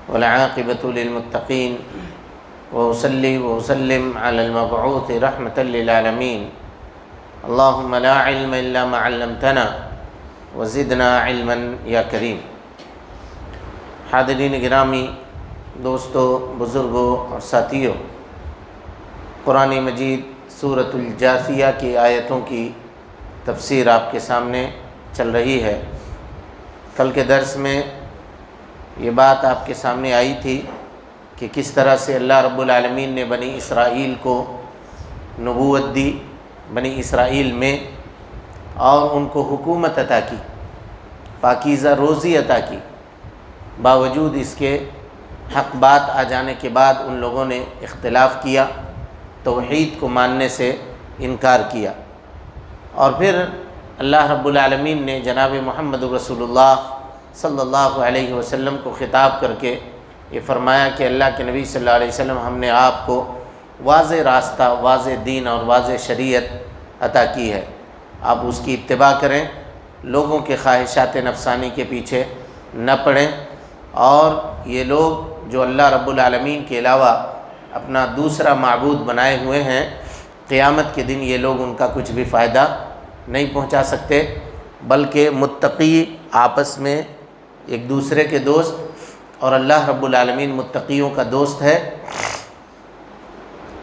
والعاقبۃ للمتقین وأصلی وأسلم علی المبعوث رحمۃ للعالمین اللہم لا علم الا ما علمتنا وزدنا علما یا کریم۔ حاضرین گرامی، دوستو، بزرگوں اور ساتھیوں، قرآن مجید سورۃ الجاثیہ کی آیتوں کی تفسیر آپ کے سامنے چل رہی ہے۔ کل کے درس میں یہ بات آپ کے سامنے آئی تھی کہ کس طرح سے اللہ رب العالمین نے بنی اسرائیل کو نبوت دی، بنی اسرائیل میں، اور ان کو حکومت عطا کی، پاکیزہ روزی عطا کی، باوجود اس کے حق بات آ جانے کے بعد ان لوگوں نے اختلاف کیا، توحید کو ماننے سے انکار کیا۔ اور پھر اللہ رب العالمین نے جناب محمد رسول اللہ صلی اللہ علیہ وسلم کو خطاب کر کے یہ فرمایا کہ اللہ کے نبی صلی اللہ علیہ وسلم، ہم نے آپ کو واضح راستہ، واضح دین اور واضح شریعت عطا کی ہے، آپ اس کی اتباع کریں، لوگوں کے خواہشات نفسانی کے پیچھے نہ پڑیں۔ اور یہ لوگ جو اللہ رب العالمین کے علاوہ اپنا دوسرا معبود بنائے ہوئے ہیں، قیامت کے دن یہ لوگ ان کا کچھ بھی فائدہ نہیں پہنچا سکتے، بلکہ متقی آپس میں ایک دوسرے کے دوست، اور اللہ رب العالمین متقیوں کا دوست ہے۔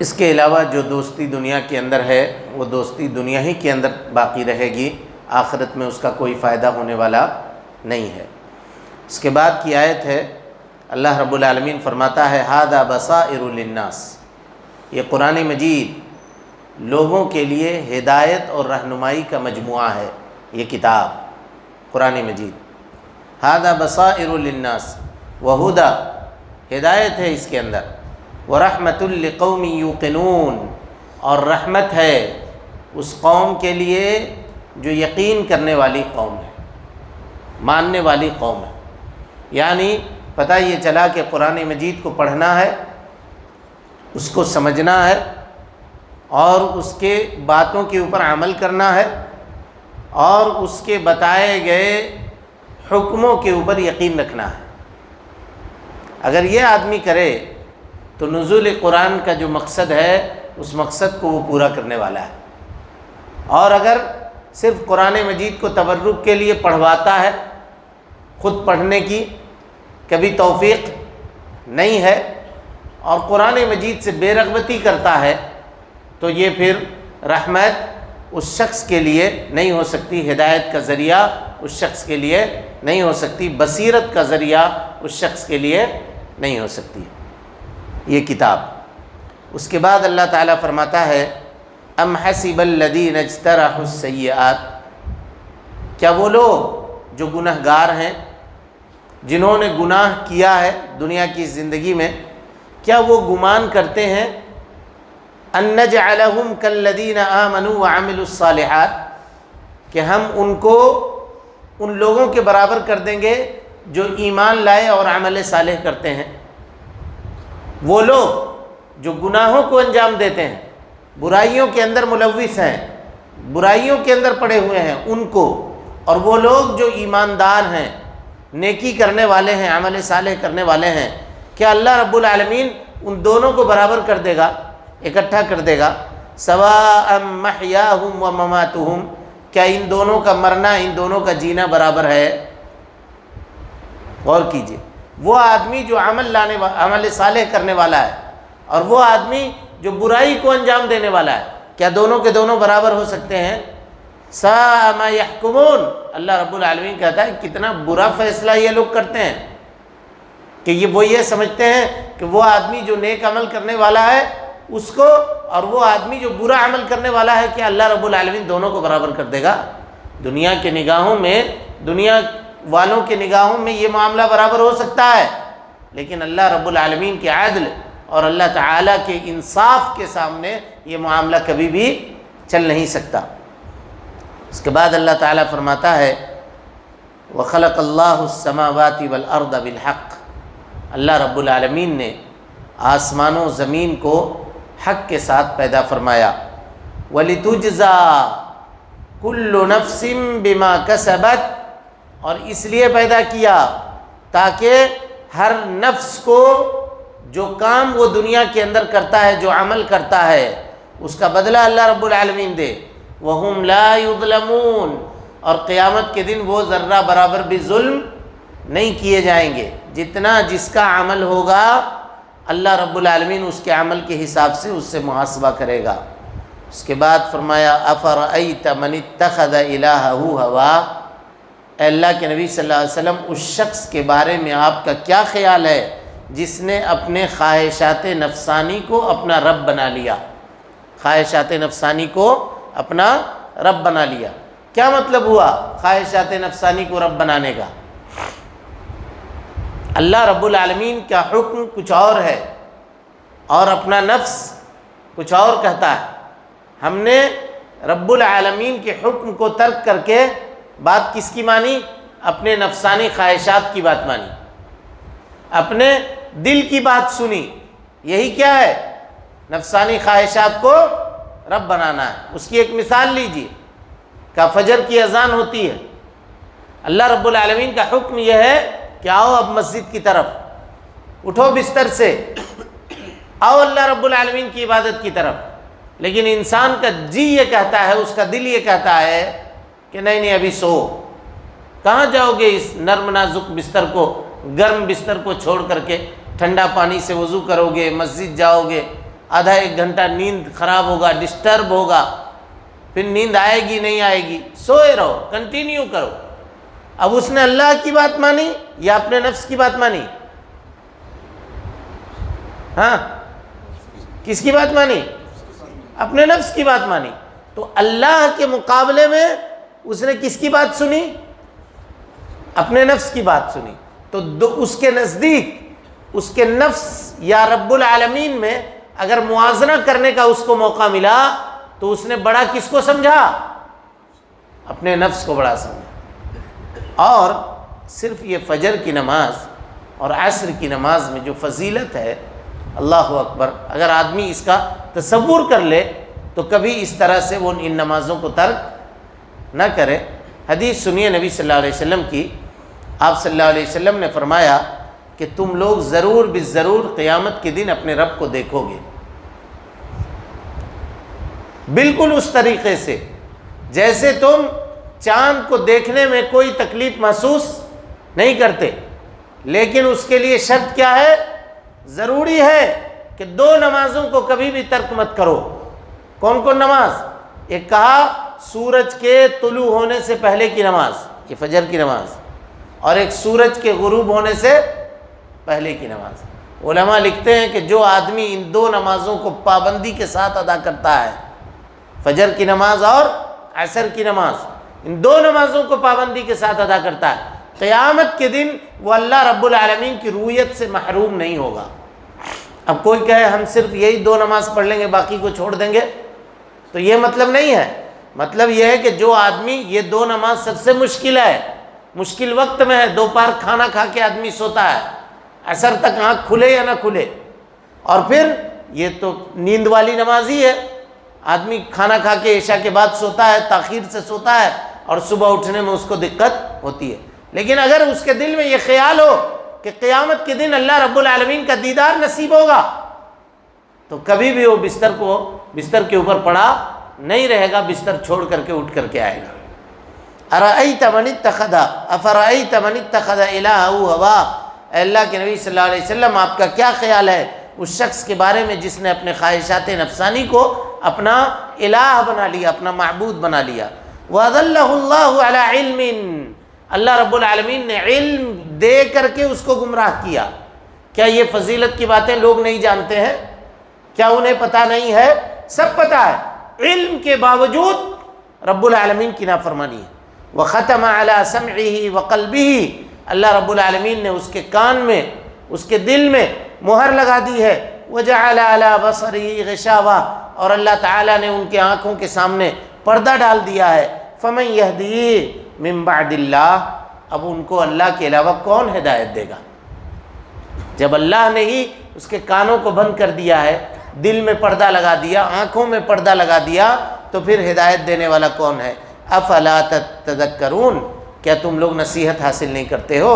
اس کے علاوہ جو دوستی دنیا کے اندر ہے وہ دوستی دنیا ہی کے اندر باقی رہے گی، آخرت میں اس کا کوئی فائدہ ہونے والا نہیں ہے۔ اس کے بعد کی آیت ہے، اللہ رب العالمین فرماتا ہے ھذا بصائر للناس، یہ قرآن مجید لوگوں کے لیے ہدایت اور رہنمائی کا مجموعہ ہے۔ یہ کتاب قرآن مجید ھذا بصائر للناس وہدی، ہدایت ہے اس کے اندر، ورحمۃ لقوم یوقنون، اور رحمت ہے اس قوم کے لیے جو یقین کرنے والی قوم ہے، ماننے والی قوم ہے۔ یعنی پتہ یہ چلا کہ قرآن مجید کو پڑھنا ہے، اس کو سمجھنا ہے، اور اس کے باتوں کے اوپر عمل کرنا ہے، اور اس کے بتائے گئے حکموں کے اوپر یقین رکھنا ہے۔ اگر یہ آدمی کرے تو نزول قرآن کا جو مقصد ہے اس مقصد کو وہ پورا کرنے والا ہے۔ اور اگر صرف قرآن مجید کو تبرک کے لیے پڑھواتا ہے، خود پڑھنے کی کبھی توفیق نہیں ہے، اور قرآن مجید سے بے رغبتی کرتا ہے، تو یہ پھر رحمت اس شخص کے لیے نہیں ہو سکتی، ہدایت کا ذریعہ اس شخص کے لیے نہیں ہو سکتی، بصیرت کا ذریعہ اس شخص کے لیے نہیں ہو سکتی یہ کتاب۔ اس کے بعد اللہ تعالیٰ فرماتا ہے ام حسب الذین اجترحوا السیئات، کیا وہ لوگ جو گناہ گار ہیں، جنہوں نے گناہ کیا ہے دنیا کی زندگی میں، کیا وہ گمان کرتے ہیں ان نجعلہم کالذین آمنوا وعملوا الصالحات، کہ ہم ان کو ان لوگوں کے برابر کر دیں گے جو ایمان لائے اور عمل صالح کرتے ہیں؟ وہ لوگ جو گناہوں کو انجام دیتے ہیں، برائیوں کے اندر ملوث ہیں، برائیوں کے اندر پڑے ہوئے ہیں، ان کو، اور وہ لوگ جو ایماندار ہیں، نیکی کرنے والے ہیں، عمل صالح کرنے والے ہیں، کیا اللہ رب العالمین ان دونوں کو برابر کر دے گا، اکٹھا کر دے گا؟ سواء محیاہم ومماتہم، کیا ان دونوں کا مرنا، ان دونوں کا جینا برابر ہے؟ غور کیجئے، وہ آدمی جو عمل صالح کرنے والا ہے اور وہ آدمی جو برائی کو انجام دینے والا ہے، کیا دونوں کے دونوں برابر ہو سکتے ہیں؟ ساء ما یحکمون، اللہ رب العالمین کہتا ہے کتنا برا فیصلہ یہ لوگ کرتے ہیں کہ وہ یہ سمجھتے ہیں کہ وہ آدمی جو نیک عمل کرنے والا ہے اس کو، اور وہ آدمی جو برا عمل کرنے والا ہے، کہ اللہ رب العالمین دونوں کو برابر کر دے گا؟ دنیا کے نگاہوں میں، دنیا والوں کے نگاہوں میں یہ معاملہ برابر ہو سکتا ہے، لیکن اللہ رب العالمین کے عدل اور اللہ تعالیٰ کے انصاف کے سامنے یہ معاملہ کبھی بھی چل نہیں سکتا۔ اس کے بعد اللہ تعالیٰ فرماتا ہے وَخَلَقَ اللَّهُ السَّمَاوَاتِ وَالْأَرْضَ بِالْحَقِّ، اللہ رب العالمین نے آسمان و زمین کو حق کے ساتھ پیدا فرمایا۔ وَلِتُجْزَى كُلُّ نَفْسٍ بِمَا كَسَبَتْ، اور اس لیے پیدا کیا تاکہ ہر نفس کو جو کام وہ دنیا کے اندر کرتا ہے، جو عمل کرتا ہے، اس کا بدلہ اللہ رب العالمین دے۔ وَهُمْ لَا يُظْلَمُونَ، اور قیامت کے دن وہ ذرہ برابر بھی ظلم نہیں کیے جائیں گے۔ جتنا جس کا عمل ہوگا اللہ رب العالمین اس کے عمل کے حساب سے اس سے محاسبہ کرے گا۔ اس کے بعد فرمایا أَفَرَأَيْتَ مَنِ اتَّخَذَ إِلَٰهَهُ هَوَاهُ، اے اللہ کے نبی صلی اللہ علیہ وسلم اس شخص کے بارے میں آپ کا کیا خیال ہے جس نے اپنے خواہشات نفسانی کو اپنا رب بنا لیا؟ خواہشات نفسانی کو اپنا رب بنا لیا، کیا مطلب ہوا خواہشات نفسانی کو رب بنانے کا؟ اللہ رب العالمین کا حکم کچھ اور ہے اور اپنا نفس کچھ اور کہتا ہے۔ ہم نے رب العالمین کے حکم کو ترک کر کے بات کس کی مانی؟ اپنے نفسانی خواہشات کی بات مانی، اپنے دل کی بات سنی۔ یہی کیا ہے؟ نفسانی خواہشات کو رب بنانا ہے۔ اس کی ایک مثال لیجیے کہ فجر کی اذان ہوتی ہے، اللہ رب العالمین کا حکم یہ ہے کہ آؤ اب مسجد کی طرف، اٹھو بستر سے، آؤ اللہ رب العالمین کی عبادت کی طرف، لیکن انسان کا جی یہ کہتا ہے، اس کا دل یہ کہتا ہے کہ نہیں ابھی سو۔ کہاں جاؤ گے اس نرم نازک بستر کو، گرم بستر کو چھوڑ کر کے؟ ٹھنڈا پانی سے وضو کرو گے، مسجد جاؤ گے، آدھا ایک گھنٹہ نیند خراب ہوگا، ڈسٹرب ہوگا، پھر نیند آئے گی نہیں آئے گی، سوئے رہو، کنٹینیو کرو۔ اب اس نے اللہ کی بات مانی یا اپنے نفس کی بات مانی؟ ہاں، کس کی بات مانی؟ اپنے نفس کی بات مانی۔ تو اللہ کے مقابلے میں اس نے کس کی بات سنی؟ اپنے نفس کی بات سنی۔ تو اس کے نزدیک اس کے نفس یا رب العالمین میں اگر موازنہ کرنے کا اس کو موقع ملا تو اس نے بڑا کس کو سمجھا؟ اپنے نفس کو بڑا سمجھا۔ اور صرف یہ فجر کی نماز اور عصر کی نماز میں جو فضیلت ہے، اللہ اکبر، اگر آدمی اس کا تصور کر لے تو کبھی اس طرح سے وہ ان نمازوں کو ترک نہ کرے۔ حدیث سنیے نبی صلی اللہ علیہ وسلم کی۔ آپ صلی اللہ علیہ وسلم نے فرمایا کہ تم لوگ ضرور بالضرور قیامت کے دن اپنے رب کو دیکھو گے، بالکل اس طریقے سے جیسے تم چاند کو دیکھنے میں کوئی تکلیف محسوس نہیں کرتے، لیکن اس کے لیے شرط کیا ہے؟ ضروری ہے کہ 2 نمازوں کو کبھی بھی ترک مت کرو۔ کون کون نماز؟ ایک کہا سورج کے طلوع ہونے سے پہلے کی نماز، یہ فجر کی نماز، اور ایک سورج کے غروب ہونے سے پہلے کی نماز۔ علماء لکھتے ہیں کہ جو آدمی ان 2 نمازوں کو پابندی کے ساتھ ادا کرتا ہے، فجر کی نماز اور عصر کی نماز، ان 2 نمازوں کو پابندی کے ساتھ ادا کرتا ہے، قیامت کے دن وہ اللہ رب العالمین کی رویت سے محروم نہیں ہوگا۔ اب کوئی کہے ہم صرف یہی 2 نماز پڑھ لیں گے باقی کو چھوڑ دیں گے، تو یہ مطلب نہیں ہے۔ مطلب یہ ہے کہ جو آدمی یہ 2 نماز سب سے مشکل ہے، مشکل وقت میں ہے، دوپہر کھانا کھا کے آدمی سوتا ہے، عصر تک آنکھ کھلے یا نہ کھلے، اور پھر یہ تو نیند والی نماز ہی ہے، آدمی کھانا کھا کے عشاء کے بعد سوتا ہے، تاخیر سے سوتا ہے، اور صبح اٹھنے میں اس کو دقت ہوتی ہے۔ لیکن اگر اس کے دل میں یہ خیال ہو کہ قیامت کے دن اللہ رب العالمین کا دیدار نصیب ہوگا، تو کبھی بھی وہ بستر کے اوپر پڑا نہیں رہے گا، بستر چھوڑ کر کے اٹھ کر کے آئے گا۔ ارأیت من اتخذ افرأیت من اتخذ الہہ ہواہ، اے اللہ کے نبی صلی اللہ علیہ وسلم آپ کا کیا خیال ہے اس شخص کے بارے میں جس نے اپنے خواہشات نفسانی کو اپنا الہ بنا لیا، اپنا معبود بنا لیا۔ وَأَضَلَّهُ اللَّهُ عَلَىٰ عِلْمٍ، اللہ رب العالمین نے علم دے کر کے اس کو گمراہ کیا۔ کیا یہ فضیلت کی باتیں لوگ نہیں جانتے ہیں؟ کیا انہیں پتہ نہیں ہے؟ سب پتہ ہے، علم کے باوجود رب العالمین کی نافرمانی ہے۔ وَخَتَمَ عَلَىٰ سَمْعِهِ وَقَلْبِهِ، اللہ رب العالمین نے اس کے کان میں، اس کے دل میں مہر لگا دی ہے۔ وَجَعَلَ عَلَىٰ بَصَرِهِ غِشَاوَةً، اور اللہ تعالیٰ نے ان کے آنکھوں کے سامنے پردہ ڈال دیا ہے۔ فَمَن يَهْدِيهِ مِن بَعْدِ اللَّهِ، اب ان کو اللہ کے علاوہ کون ہدایت دے گا؟ جب اللہ نے ہی اس کے کانوں کو بند کر دیا ہے، دل میں پردہ لگا دیا، آنکھوں میں پردہ لگا دیا، تو پھر ہدایت دینے والا کون ہے؟ افلا تتذکرون، کیا تم لوگ نصیحت حاصل نہیں کرتے ہو؟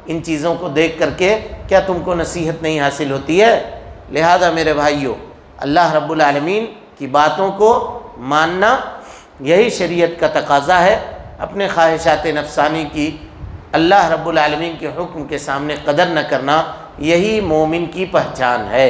ان چیزوں کو دیکھ کر کے کیا تم کو نصیحت نہیں حاصل ہوتی ہے؟ لہذا میرے بھائیوں، اللہ رب العالمین کی باتوں کو ماننا یہی شریعت کا تقاضا ہے۔ اپنے خواہشات نفسانی کی اللہ رب العالمین کے حکم کے سامنے قدر نہ کرنا، یہی مومن کی پہچان ہے۔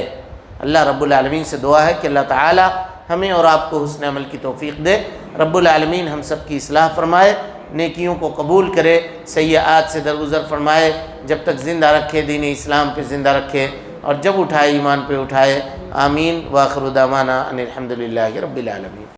اللہ رب العالمین سے دعا ہے کہ اللہ تعالی ہمیں اور آپ کو حسن عمل کی توفیق دے۔ رب العالمین ہم سب کی اصلاح فرمائے، نیکیوں کو قبول کرے، سیئات سے درگزر فرمائے، جب تک زندہ رکھے دین اسلام پہ زندہ رکھے، اور جب اٹھائے ایمان پہ اٹھائے۔ آمین۔ وآخر دعوانا ان الحمد للہ رب العالمین۔